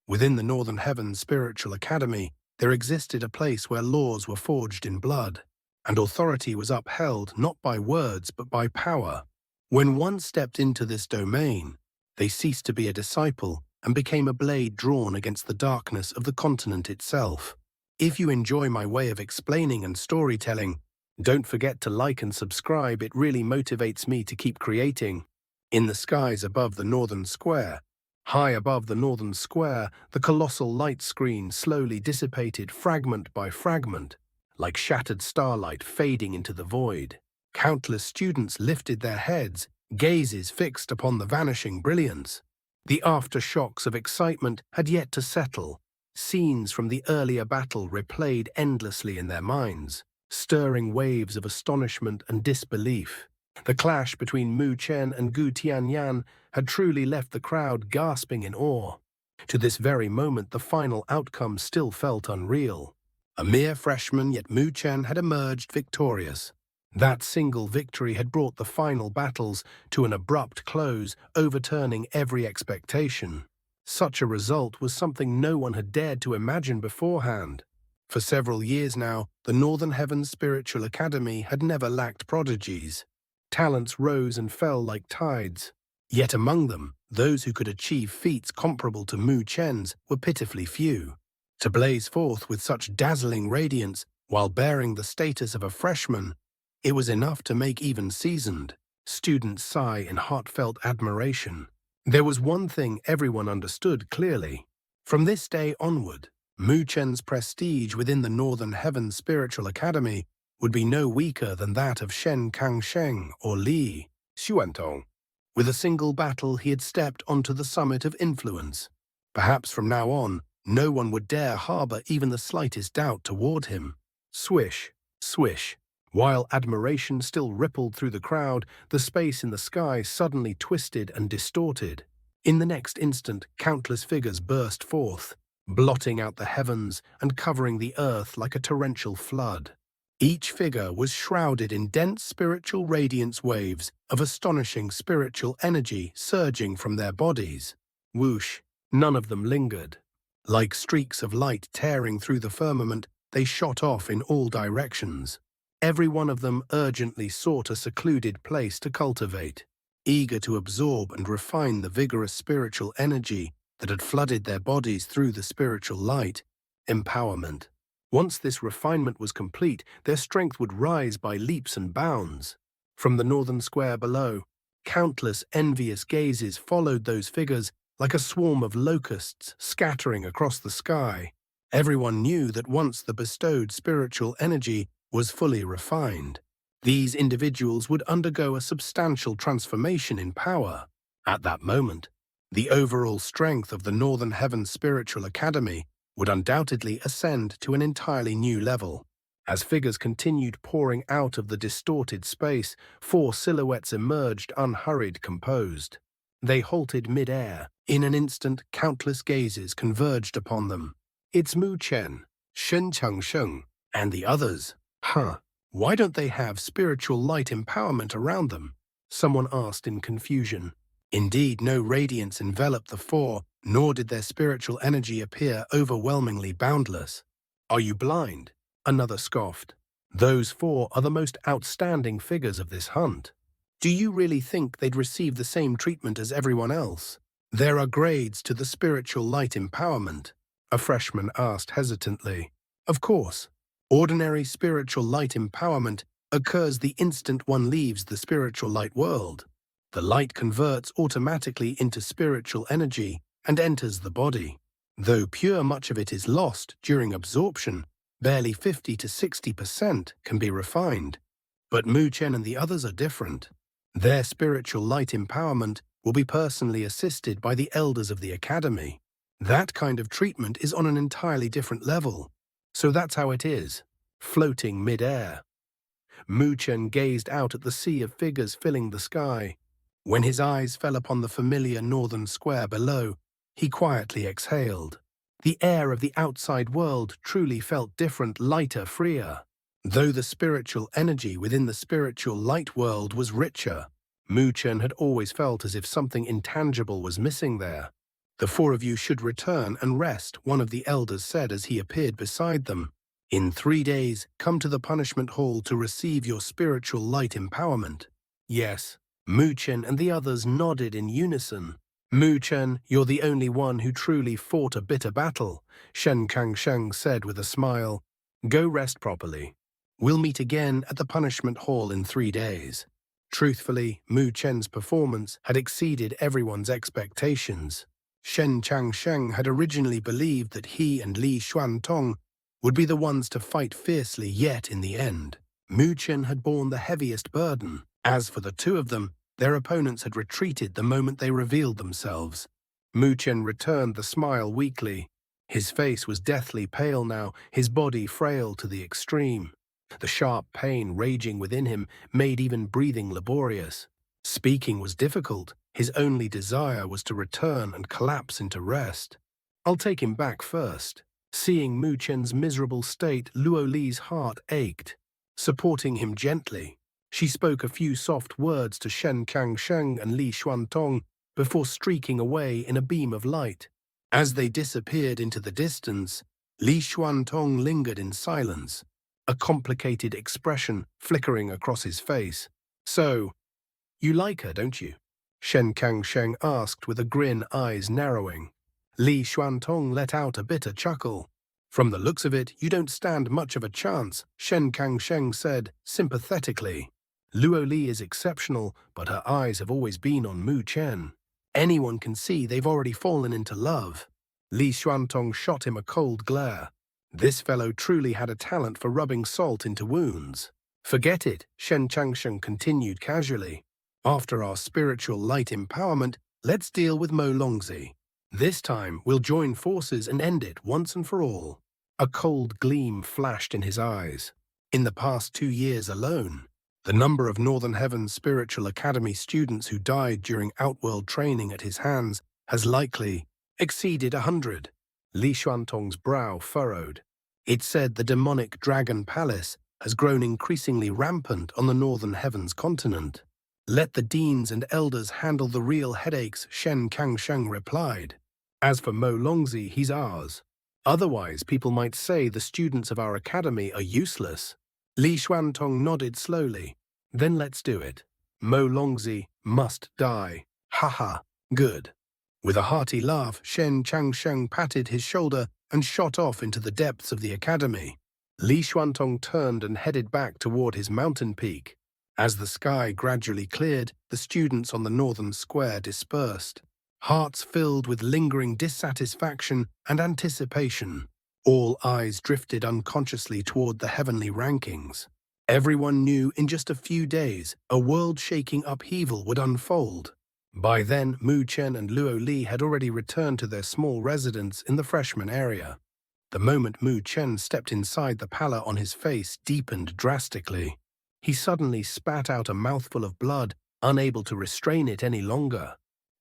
Within the Northern Heavens Spiritual Academy, there existed a place where laws were forged in blood, and authority was upheld not by words but by power. When one stepped into this domain, they ceased to be a disciple and became a blade drawn against the darkness of the continent itself. If you enjoy my way of explaining and storytelling, don't forget to like and subscribe. It really motivates me to keep creating. In the skies above the northern square, high above the northern square, the colossal light screen slowly dissipated fragment by fragment, like shattered starlight fading into the void. Countless students lifted their heads, gazes fixed upon the vanishing brilliance. The aftershocks of excitement had yet to settle. Scenes from the earlier battle replayed endlessly in their minds, stirring waves of astonishment and disbelief. The clash between Mu Chen and Gu Tianyan had truly left the crowd gasping in awe. To this very moment, the final outcome still felt unreal. A mere freshman, yet Mu Chen had emerged victorious. That single victory had brought the final battles to an abrupt close, overturning every expectation. Such a result was something no one had dared to imagine beforehand. For several years now, the Northern Heavens Spiritual Academy had never lacked prodigies. Talents rose and fell like tides. Yet among them, those who could achieve feats comparable to Mu Chen's were pitifully few. To blaze forth with such dazzling radiance while bearing the status of a freshman, it was enough to make even seasoned students sigh in heartfelt admiration. There was one thing everyone understood clearly. From this day onward, Mu Chen's prestige within the Northern Heavens Spiritual Academy would be no weaker than that of Shen Kangsheng or Li Xuantong. With a single battle, he had stepped onto the summit of influence. Perhaps from now on, no one would dare harbor even the slightest doubt toward him. Swish, swish. While admiration still rippled through the crowd, the space in the sky suddenly twisted and distorted. In the next instant, countless figures burst forth, blotting out the heavens and covering the earth like a torrential flood. Each figure was shrouded in dense spiritual radiance waves of astonishing spiritual energy surging from their bodies. Whoosh, none of them lingered. Like streaks of light tearing through the firmament, they shot off in all directions. Every one of them urgently sought a secluded place to cultivate, eager to absorb and refine the vigorous spiritual energy that had flooded their bodies through the spiritual light. Empowerment. Once this refinement was complete, their strength would rise by leaps and bounds. From the northern square below, countless envious gazes followed those figures like a swarm of locusts scattering across the sky. Everyone knew that once the bestowed spiritual energy was fully refined, these individuals would undergo a substantial transformation in power. At that moment, the overall strength of the Northern Heavens Spiritual Academy would undoubtedly ascend to an entirely new level. As figures continued pouring out of the distorted space, 4 silhouettes emerged unhurried, composed. They halted mid-air. In an instant, countless gazes converged upon them. It's Mu Chen, Shen Changsheng, and the others. Why don't they have spiritual light empowerment around them? Someone asked in confusion. Indeed, no radiance enveloped the 4, nor did their spiritual energy appear overwhelmingly boundless. Are you blind? Another scoffed. Those 4 are the most outstanding figures of this hunt. Do you really think they'd receive the same treatment as everyone else? There are grades to the spiritual light empowerment, a freshman asked hesitantly. Of course. Ordinary spiritual light empowerment occurs the instant one leaves the spiritual light world. The light converts automatically into spiritual energy and enters the body. Though pure, much of it is lost during absorption. Barely 50 to 60% can be refined. But Mu Chen and the others are different. Their spiritual light empowerment will be personally assisted by the elders of the academy. That kind of treatment is on an entirely different level. So that's how it is, floating mid-air. Mu Chen gazed out at the sea of figures filling the sky. When his eyes fell upon the familiar northern square below, he quietly exhaled. The air of the outside world truly felt different, lighter, freer. Though the spiritual energy within the spiritual light world was richer, Mu Chen had always felt as if something intangible was missing there. The four of you should return and rest, one of the elders said as he appeared beside them. In 3 days, come to the punishment hall to receive your spiritual light empowerment. Yes, Mu Chen and the others nodded in unison. Mu Chen, you're the only one who truly fought a bitter battle, Shen Kangsheng said with a smile. Go rest properly. We'll meet again at the punishment hall in 3 days. Truthfully, Mu Chen's performance had exceeded everyone's expectations. Shen Changsheng had originally believed that he and Li Xuantong would be the ones to fight fiercely, yet in the end, Mu Chen had borne the heaviest burden. As for the two of them, their opponents had retreated the moment they revealed themselves. Mu Chen returned the smile weakly. His face was deathly pale now, his body frail to the extreme. The sharp pain raging within him made even breathing laborious. Speaking was difficult. His only desire was to return and collapse into rest. I'll take him back first. Seeing Mu Chen's miserable state, Luo Li's heart ached. Supporting him gently, she spoke a few soft words to Shen Kangsheng and Li Xuantong before streaking away in a beam of light. As they disappeared into the distance, Li Xuantong lingered in silence, a complicated expression flickering across his face. So, you like her, don't you? Shen Kangsheng asked with a grin, eyes narrowing. Li Xuantong let out a bitter chuckle. From the looks of it, you don't stand much of a chance, Shen Kangsheng said sympathetically. Luo Li is exceptional, but her eyes have always been on Mu Chen. Anyone can see they've already fallen into love. Li Xuantong shot him a cold glare. This fellow truly had a talent for rubbing salt into wounds. Forget it, Shen Changsheng continued casually. After our spiritual light empowerment, let's deal with Mo Longzi. This time, we'll join forces and end it once and for all. A cold gleam flashed in his eyes. In the past 2 years alone, the number of Northern Heaven's Spiritual Academy students who died during outworld training at his hands has likely exceeded 100. Li Xuantong's brow furrowed. It said the demonic Dragon Palace has grown increasingly rampant on the Northern Heavens continent. Let the deans and elders handle the real headaches, Shen Kangsheng replied. As for Mo Longzi, he's ours. Otherwise, people might say the students of our academy are useless. Li Xuantong nodded slowly. Then let's do it. Mo Longzi must die. Haha, good. With a hearty laugh, Shen Changsheng patted his shoulder and shot off into the depths of the academy. Li Xuantong turned and headed back toward his mountain peak. As the sky gradually cleared, the students on the northern square dispersed, hearts filled with lingering dissatisfaction and anticipation. All eyes drifted unconsciously toward the heavenly rankings. Everyone knew in just a few days a world-shaking upheaval would unfold. By then, Mu Chen and Luo Li had already returned to their small residence in the freshman area. The moment Mu Chen stepped inside, the pallor on his face deepened drastically. He suddenly spat out a mouthful of blood, unable to restrain it any longer.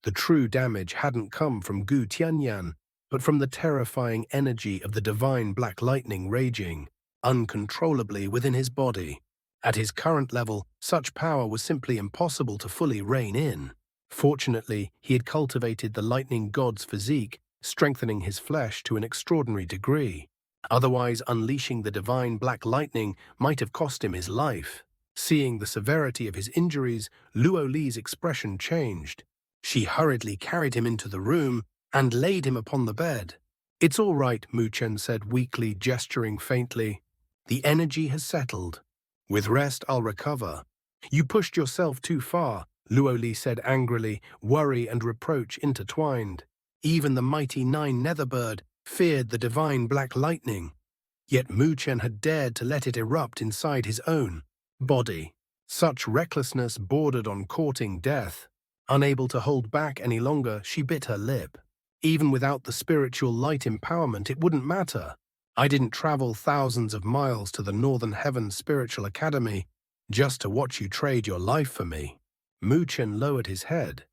The true damage hadn't come from Gu Tianyan, but from the terrifying energy of the divine black lightning raging uncontrollably within his body. At his current level, such power was simply impossible to fully rein in. Fortunately, he had cultivated the lightning god's physique, strengthening his flesh to an extraordinary degree. Otherwise, unleashing the divine black lightning might have cost him his life. Seeing the severity of his injuries, Luo Li's expression changed. She hurriedly carried him into the room and laid him upon the bed. It's all right, Mu Chen said weakly, gesturing faintly. The energy has settled. With rest, I'll recover. You pushed yourself too far, Luo Li said angrily, worry and reproach intertwined. Even the mighty 9 Netherbird feared the divine black lightning. Yet Mu Chen had dared to let it erupt inside his own body. Such recklessness bordered on courting death. Unable to hold back any longer, she bit her lip. Even without the spiritual light empowerment, it wouldn't matter. I didn't travel thousands of miles to the Northern Heaven Spiritual Academy just to watch you trade your life for me. Mu Chen lowered his head.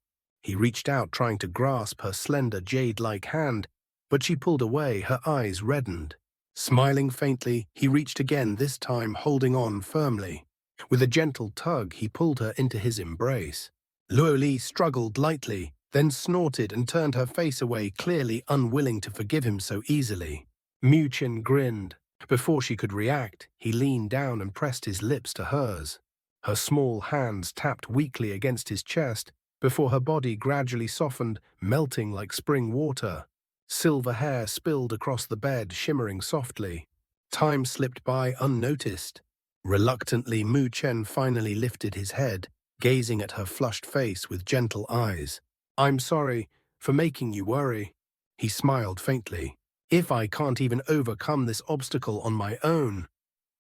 He reached out, trying to grasp her slender jade-like hand, but she pulled away, her eyes reddened. Smiling faintly, he reached again, this time holding on firmly. With a gentle tug, he pulled her into his embrace. Luo Li struggled lightly, then snorted and turned her face away, clearly unwilling to forgive him so easily. Mu Chen grinned. Before she could react, he leaned down and pressed his lips to hers. Her small hands tapped weakly against his chest before her body gradually softened, melting like spring water. Silver hair spilled across the bed, shimmering softly. Time slipped by unnoticed. Reluctantly, Mu Chen finally lifted his head, gazing at her flushed face with gentle eyes. "I'm sorry for making you worry," he smiled faintly. "If I can't even overcome this obstacle on my own,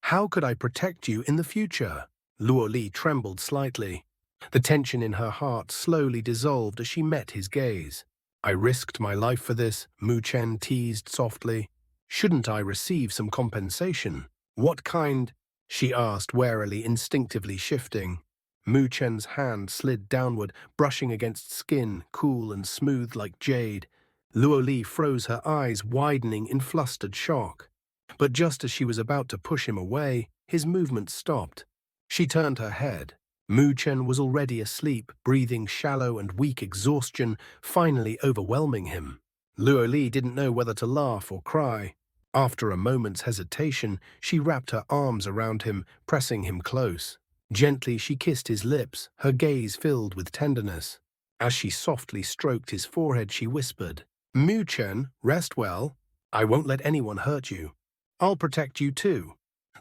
how could I protect you in the future?" Luo Li trembled slightly. The tension in her heart slowly dissolved as she met his gaze. "I risked my life for this," Mu Chen teased softly. "Shouldn't I receive some compensation?" "What kind?" she asked warily, instinctively shifting. Mu Chen's hand slid downward, brushing against skin, cool and smooth like jade. Luo Li froze, her eyes widening in flustered shock. But just as she was about to push him away, his movement stopped. She turned her head. Mu Chen was already asleep, breathing shallow and weak exhaustion, finally overwhelming him. Luo Li didn't know whether to laugh or cry. After a moment's hesitation, she wrapped her arms around him, pressing him close. Gently she kissed his lips, her gaze filled with tenderness. As she softly stroked his forehead, she whispered, "Mu Chen, rest well. I won't let anyone hurt you. I'll protect you too."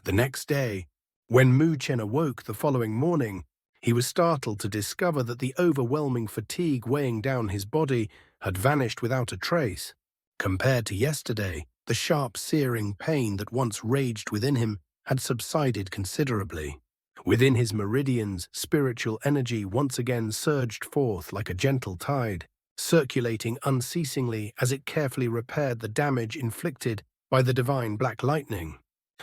The next day, when Mu Chen awoke the following morning, he was startled to discover that the overwhelming fatigue weighing down his body had vanished without a trace. Compared to yesterday, the sharp, searing pain that once raged within him had subsided considerably. Within his meridians, spiritual energy once again surged forth like a gentle tide, circulating unceasingly as it carefully repaired the damage inflicted by the divine black lightning.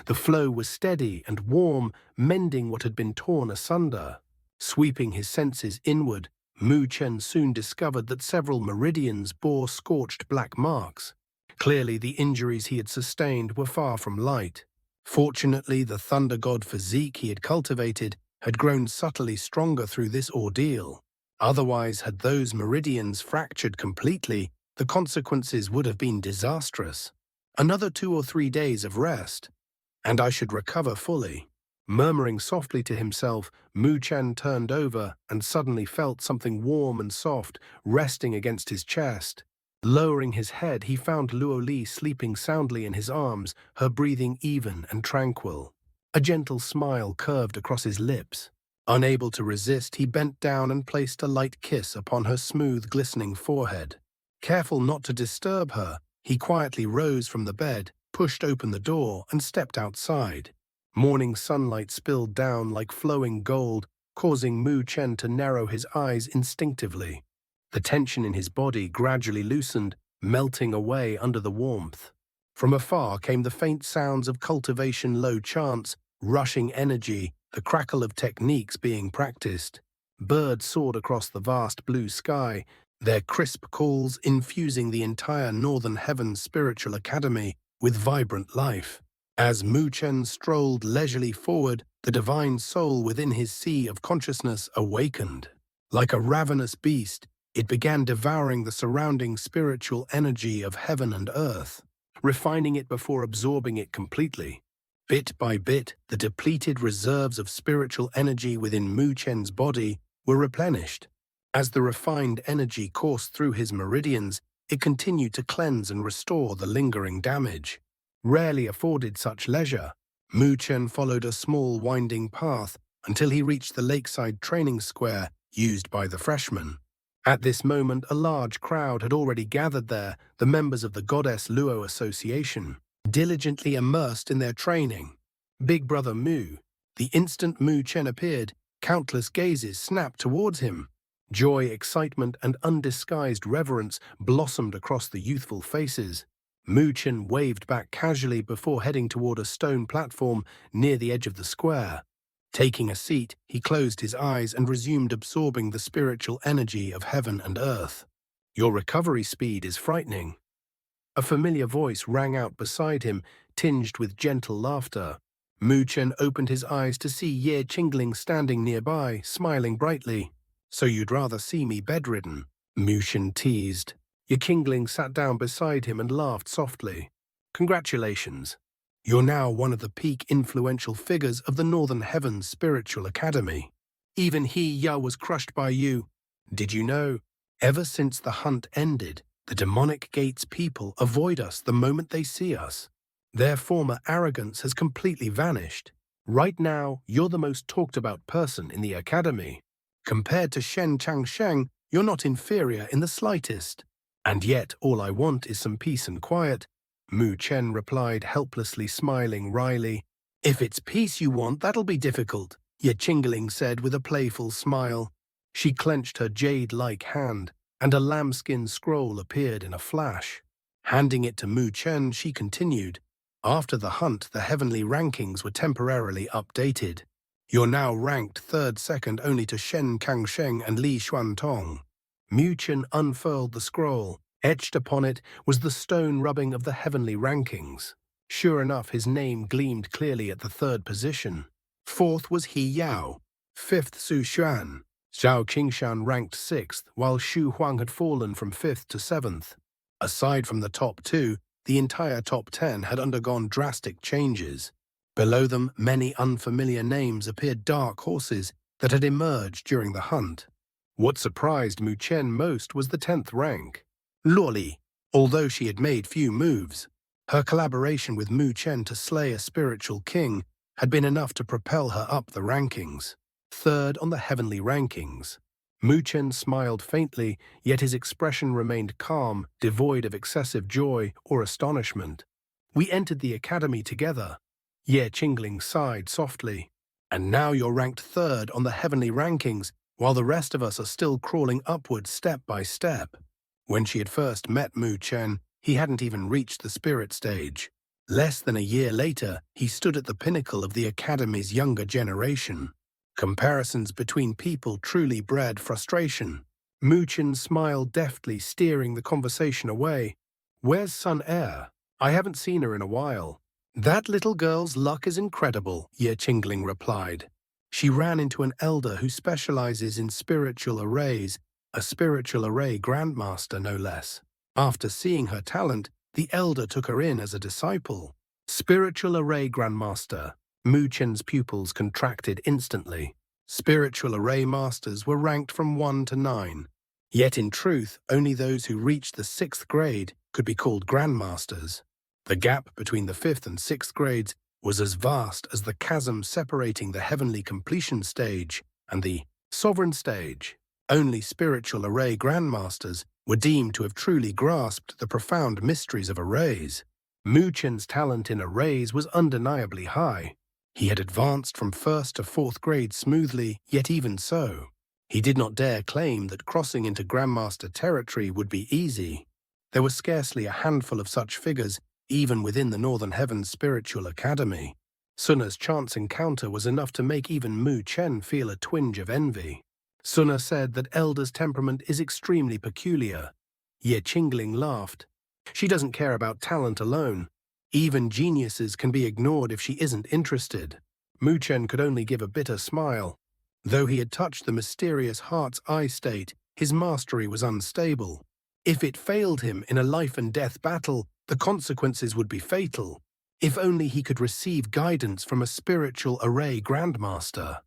The flow was steady and warm, mending what had been torn asunder. Sweeping his senses inward, Mu Chen soon discovered that several meridians bore scorched black marks. Clearly, the injuries he had sustained were far from light. Fortunately, the thunder god physique he had cultivated had grown subtly stronger through this ordeal. Otherwise, had those meridians fractured completely, the consequences would have been disastrous. Another 2 or 3 days of rest, and I should recover fully. Murmuring softly to himself, Mu Chen turned over and suddenly felt something warm and soft resting against his chest. Lowering his head, he found Luo Li sleeping soundly in his arms, her breathing even and tranquil. A gentle smile curved across his lips. Unable to resist, he bent down and placed a light kiss upon her smooth, glistening forehead. Careful not to disturb her, he quietly rose from the bed, pushed open the door, and stepped outside. Morning sunlight spilled down like flowing gold, causing Mu Chen to narrow his eyes instinctively. The tension in his body gradually loosened, melting away under the warmth. From afar came the faint sounds of cultivation low chants, rushing energy, the crackle of techniques being practiced. Birds soared across the vast blue sky, their crisp calls infusing the entire Northern Heaven's spiritual academy with vibrant life. As Mu Chen strolled leisurely forward, the divine soul within his sea of consciousness awakened. Like a ravenous beast, it began devouring the surrounding spiritual energy of heaven and earth, refining it before absorbing it completely. Bit by bit, the depleted reserves of spiritual energy within Mu Chen's body were replenished. As the refined energy coursed through his meridians, it continued to cleanse and restore the lingering damage. Rarely afforded such leisure, Mu Chen followed a small winding path until he reached the lakeside training square used by the freshmen. At this moment, a large crowd had already gathered there, the members of the Goddess Luo Association, diligently immersed in their training. Big Brother Mu. The instant Mu Chen appeared, countless gazes snapped towards him. Joy, excitement, and undisguised reverence blossomed across the youthful faces. Mu Chen waved back casually before heading toward a stone platform near the edge of the square. Taking a seat, he closed his eyes and resumed absorbing the spiritual energy of heaven and earth. "Your recovery speed is frightening." A familiar voice rang out beside him, tinged with gentle laughter. Mu Chen opened his eyes to see Ye Qingling standing nearby, smiling brightly. "So you'd rather see me bedridden?" Mushin teased. Yakingling sat down beside him and laughed softly. Congratulations. You're now one of the peak influential figures of the Northern Heavens Spiritual Academy. Even Ya was crushed by you. Did you know? Ever since the hunt ended, the demonic gate's people avoid us the moment they see us. Their former arrogance has completely vanished. Right now, you're the most talked about person in the academy. Compared to Shen Changsheng, you're not inferior in the slightest. And yet all I want is some peace and quiet. Mu Chen replied, helplessly smiling wryly. If it's peace you want, that'll be difficult, Ye Qingling said with a playful smile. She clenched her jade-like hand, and a lambskin scroll appeared in a flash. Handing it to Mu Chen, she continued, after the hunt, the heavenly rankings were temporarily updated. You're now ranked third second only to Shen Kangsheng and Li Xuantong. Mu Chen unfurled the scroll. Etched upon it was the stone rubbing of the heavenly rankings. Sure enough, his name gleamed clearly at the third position. Fourth was He Yao. Fifth, Su Xuan. Zhao Qingshan ranked sixth, while Xu Huang had fallen from fifth to seventh. Aside from the top two, the entire top 10 had undergone drastic changes. Below them, many unfamiliar names appeared, dark horses that had emerged during the hunt. What surprised Mu Chen most was the 10th rank. Luoli, although she had made few moves, her collaboration with Mu Chen to slay a spiritual king had been enough to propel her up the rankings. Third on the heavenly rankings. Mu Chen smiled faintly, yet his expression remained calm, devoid of excessive joy or astonishment. We entered the academy together. Ye Qingling sighed softly. And now you're ranked third on the heavenly rankings, while the rest of us are still crawling upward step by step. When she had first met Mu Chen, he hadn't even reached the spirit stage. Less than a year later, he stood at the pinnacle of the academy's younger generation. Comparisons between people truly bred frustration. Mu Chen smiled deftly, steering the conversation away. Where's Sun Air? I haven't seen her in a while. That little girl's luck is incredible, Ye Qingling replied. She ran into an elder who specializes in spiritual arrays, a spiritual array grandmaster no less. After seeing her talent, the elder took her in as a disciple. Spiritual array grandmaster. Mu Chen's pupils contracted instantly. Spiritual array masters were ranked from 1 to 9. Yet in truth, only those who reached the 6th grade could be called grandmasters. The gap between the 5th and 6th grades was as vast as the chasm separating the heavenly completion stage and the sovereign stage. Only spiritual array grandmasters were deemed to have truly grasped the profound mysteries of arrays. Mu Chen's talent in arrays was undeniably high. He had advanced from 1st to 4th grade smoothly, yet even so, he did not dare claim that crossing into grandmaster territory would be easy. There was scarcely a handful of such figures even within the Northern Heavens Spiritual Academy. Sunna's chance encounter was enough to make even Mu Chen feel a twinge of envy. Sunna said that Elder's temperament is extremely peculiar. Ye Qingling laughed. She doesn't care about talent alone. Even geniuses can be ignored if she isn't interested. Mu Chen could only give a bitter smile. Though he had touched the mysterious heart's eye state, his mastery was unstable. If it failed him in a life-and-death battle, the consequences would be fatal. If only he could receive guidance from a spiritual array grandmaster.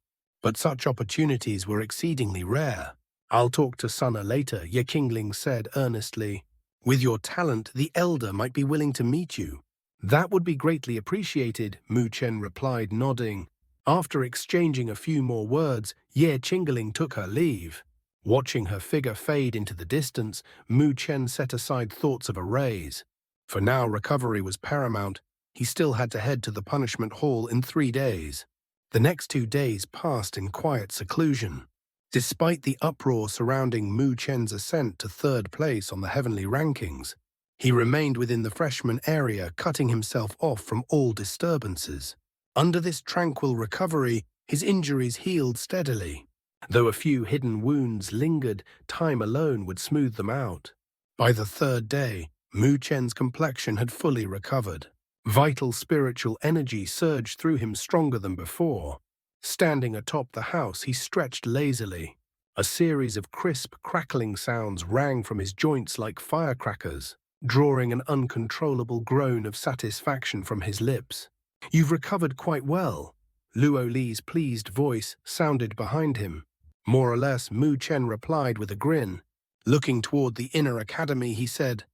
But such opportunities were exceedingly rare. I'll talk to Sunna later, Ye Qingling said earnestly. With your talent, the elder might be willing to meet you. That would be greatly appreciated, Mu Chen replied, nodding. After exchanging a few more words, Ye Qingling took her leave. Watching her figure fade into the distance, Mu Chen set aside thoughts of arrays. For now recovery was paramount. He still had to head to the punishment hall in 3 days. The next 2 days passed in quiet seclusion. Despite the uproar surrounding Mu Chen's ascent to 3rd place on the heavenly rankings, he remained within the freshman area, cutting himself off from all disturbances. Under this tranquil recovery, his injuries healed steadily. Though a few hidden wounds lingered, time alone would smooth them out. By the 3rd day, Mu Chen's complexion had fully recovered. Vital spiritual energy surged through him stronger than before. Standing atop the house, he stretched lazily. A series of crisp, crackling sounds rang from his joints like firecrackers, drawing an uncontrollable groan of satisfaction from his lips. "You've recovered quite well," Luo Li's pleased voice sounded behind him. More or less, Mu Chen replied with a grin. Looking toward the inner academy, he said,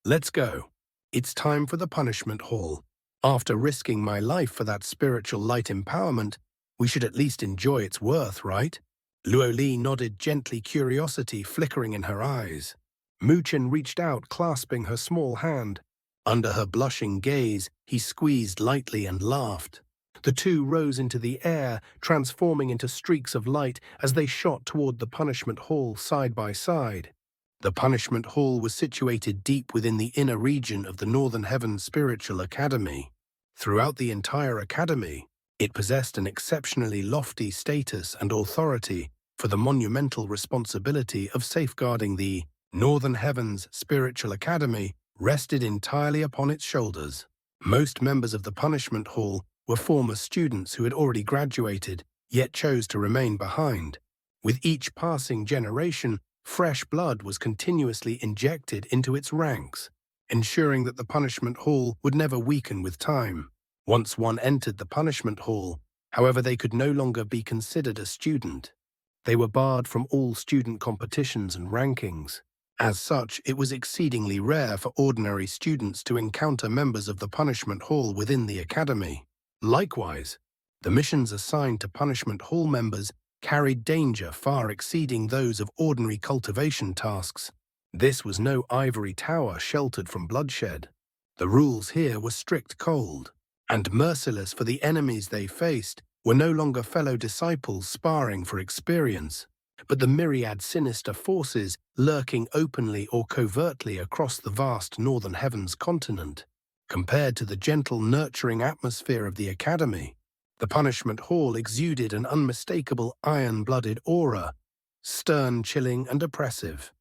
"Let's go. It's time for the punishment hall. After risking my life for that spiritual light empowerment, we should at least enjoy its worth, right?" Luo Li nodded gently, curiosity flickering in her eyes. Mu Chen reached out, clasping her small hand. Under her blushing gaze, he squeezed lightly and laughed. The two rose into the air, transforming into streaks of light as they shot toward the punishment hall side by side. The punishment hall was situated deep within the inner region of the Northern Heaven Spiritual Academy. Throughout the entire academy, it possessed an exceptionally lofty status and authority for the monumental responsibility of safeguarding the Northern Heavens Spiritual Academy rested entirely upon its shoulders. Most members of the punishment hall were former students who had already graduated, yet chose to remain behind. With each passing generation, fresh blood was continuously injected into its ranks, ensuring that the punishment hall would never weaken with time. Once one entered the punishment hall, however, they could no longer be considered a student. They were barred from all student competitions and rankings. As such, it was exceedingly rare for ordinary students to encounter members of the punishment hall within the academy. Likewise, the missions assigned to punishment hall members carried danger far exceeding those of ordinary cultivation tasks. This was no ivory tower sheltered from bloodshed. The rules here were strict, cold, and merciless, for the enemies they faced were no longer fellow disciples sparring for experience, but the myriad sinister forces lurking openly or covertly across the vast Northern Heavens continent. Compared to the gentle, nurturing atmosphere of the academy, the punishment hall exuded an unmistakable iron-blooded aura, stern, chilling, and oppressive.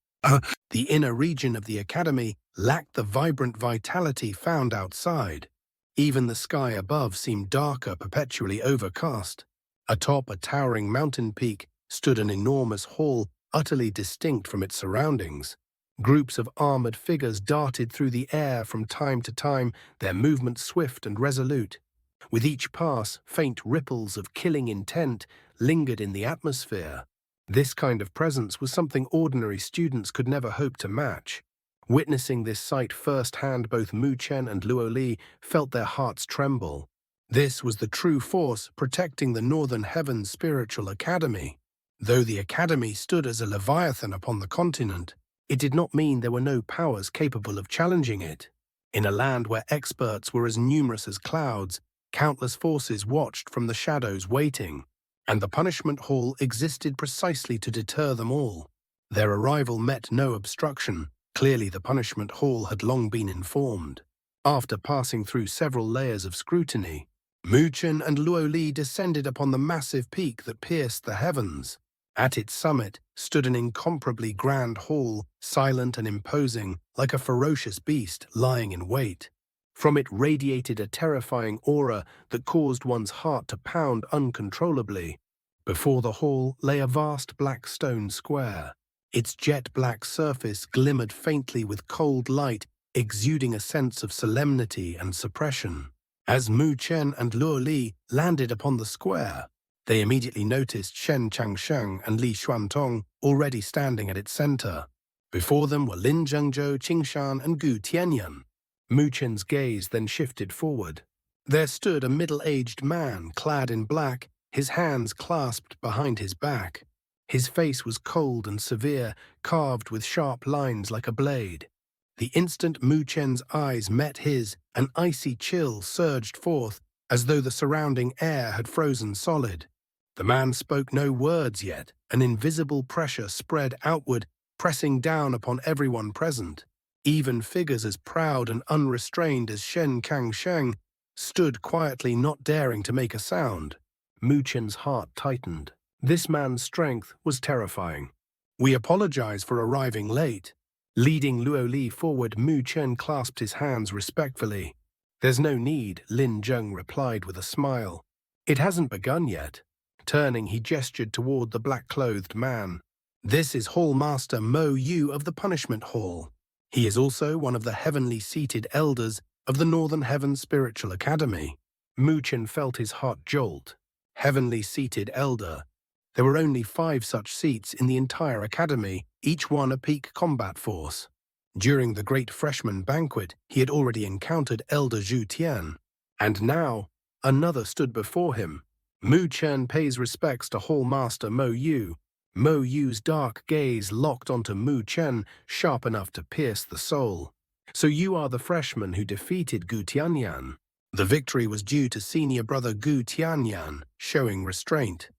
The inner region of the academy lacked the vibrant vitality found outside. Even the sky above seemed darker, perpetually overcast. Atop a towering mountain peak stood an enormous hall, utterly distinct from its surroundings. Groups of armored figures darted through the air from time to time, their movements swift and resolute. With each pass, faint ripples of killing intent lingered in the atmosphere. This kind of presence was something ordinary students could never hope to match. Witnessing this sight firsthand, both Mu Chen and Luo Li felt their hearts tremble. This was the true force protecting the Northern Heavens Spiritual Academy. Though the academy stood as a leviathan upon the continent, it did not mean there were no powers capable of challenging it. In a land where experts were as numerous as clouds, countless forces watched from the shadows waiting, and the punishment hall existed precisely to deter them all. Their arrival met no obstruction. Clearly, the punishment hall had long been informed. After passing through several layers of scrutiny, Mu Chen and Luo Li descended upon the massive peak that pierced the heavens. At its summit stood an incomparably grand hall, silent and imposing, like a ferocious beast lying in wait. From it radiated a terrifying aura that caused one's heart to pound uncontrollably. Before the hall lay a vast black stone square. Its jet-black surface glimmered faintly with cold light, exuding a sense of solemnity and suppression. As Mu Chen and Luo Li landed upon the square, they immediately noticed Shen Changsheng and Li Xuantong already standing at its center. Before them were Lin Zhengzhou, Qingshan, and Gu Tianyan. Mu Chen's gaze then shifted forward. There stood a middle-aged man clad in black, his hands clasped behind his back. His face was cold and severe, carved with sharp lines like a blade. The instant Mu Chen's eyes met his, an icy chill surged forth, as though the surrounding air had frozen solid. The man spoke no words yet. An invisible pressure spread outward, pressing down upon everyone present. Even figures as proud and unrestrained as Shen Kangsheng stood quietly, not daring to make a sound. Mu Chen's heart tightened. This man's strength was terrifying. "We apologize for arriving late." Leading Luo Li forward, Mu Chen clasped his hands respectfully. "There's no need," Lin Zheng replied with a smile. "It hasn't begun yet." Turning, he gestured toward the black-clothed man. This is Hall Master Mo Yu of the Punishment Hall. He is also one of the heavenly-seated elders of the Northern Heaven Spiritual Academy. Mu Chen felt his heart jolt. Heavenly-seated elder. There were only 5 such seats in the entire academy, each one a peak combat force. During the Great Freshman Banquet, he had already encountered Elder Zhu Tian, and now another stood before him. Mu Chen pays respects to Hall Master Mo Yu. Mo Yu's dark gaze locked onto Mu Chen, sharp enough to pierce the soul. So you are the freshman who defeated Gu Tianyan. The victory was due to senior brother Gu Tianyan, showing restraint.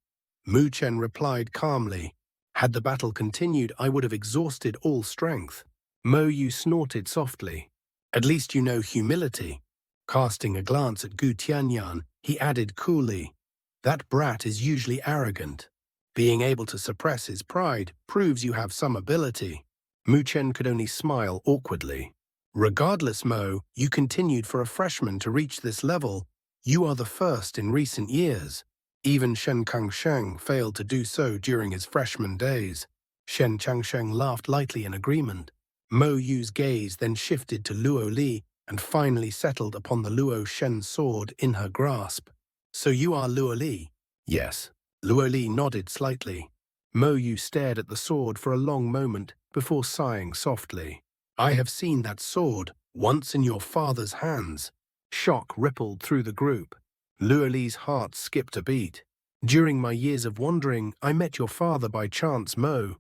Mu Chen replied calmly, "Had the battle continued, I would have exhausted all strength." Mo Yu snorted softly. "At least you know humility." Casting a glance at Gu Tianyan, he added coolly, "That brat is usually arrogant. Being able to suppress his pride proves you have some ability." Mu Chen could only smile awkwardly. "Regardless, Mo, you continued for a freshman to reach this level. You are the first in recent years. Even Shen Kangsheng failed to do so during his freshman days." Shen Changsheng laughed lightly in agreement. Mo Yu's gaze then shifted to Luo Li and finally settled upon the Luo Shen sword in her grasp. "So you are Luo Li?" "Yes." Luo Li nodded slightly. Mo Yu stared at the sword for a long moment before sighing softly. "I have seen that sword once in your father's hands." Shock rippled through the group. Luo Li's heart skipped a beat. "During my years of wandering, I met your father by chance, Mo,"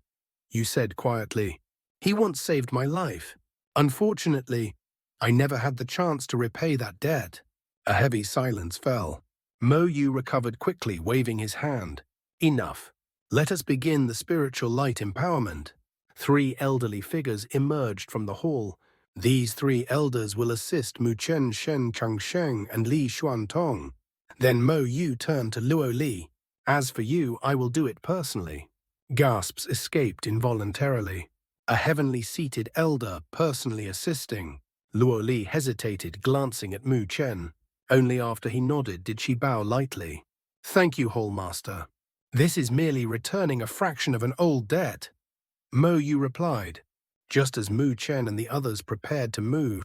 Yu said quietly. "He once saved my life. Unfortunately, I never had the chance to repay that debt." A heavy silence fell. Mo Yu recovered quickly, waving his hand. "Enough. Let us begin the spiritual light empowerment." 3 elderly figures emerged from the hall. These 3 elders will assist Mu Chen, Shen Changsheng, and Li Xuantong. Then Mo Yu turned to Luo Li. "As for you, I will do it personally." Gasps escaped involuntarily. A heavenly-seated elder personally assisting. Luo Li hesitated, glancing at Mu Chen. Only after he nodded did she bow lightly. "Thank you, Hall Master. This is merely returning a fraction of an old debt." Mo Yu replied, just as Mu Chen and the others prepared to move.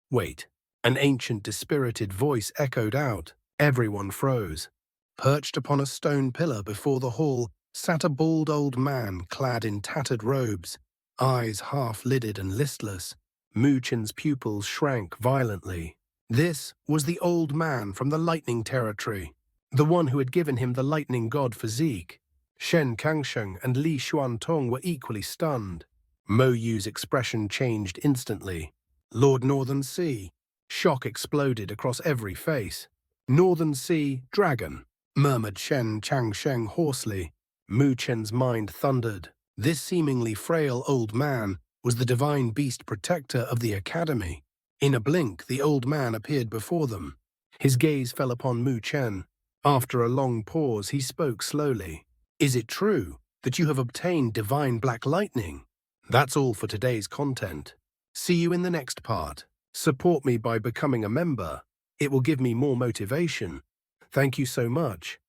"Wait." An ancient, dispirited voice echoed out. Everyone froze. Perched upon a stone pillar before the hall sat a bald old man clad in tattered robes, eyes half-lidded and listless. Mu Chen's pupils shrank violently. This was the old man from the lightning territory, the one who had given him the lightning god physique. Shen Kangsheng and Li Xuantong were equally stunned. Mo Yu's expression changed instantly. "Lord Northern Sea." Shock exploded across every face. "Northern Sea Dragon," murmured Shen Changsheng hoarsely. Mu Chen's mind thundered. This seemingly frail old man was the divine beast protector of the academy. In a blink, the old man appeared before them. His gaze fell upon Mu Chen. After a long pause, he spoke slowly. "Is it true that you have obtained divine black lightning?" That's all for today's content. See you in the next part. Support me by becoming a member. It will give me more motivation. Thank you so much.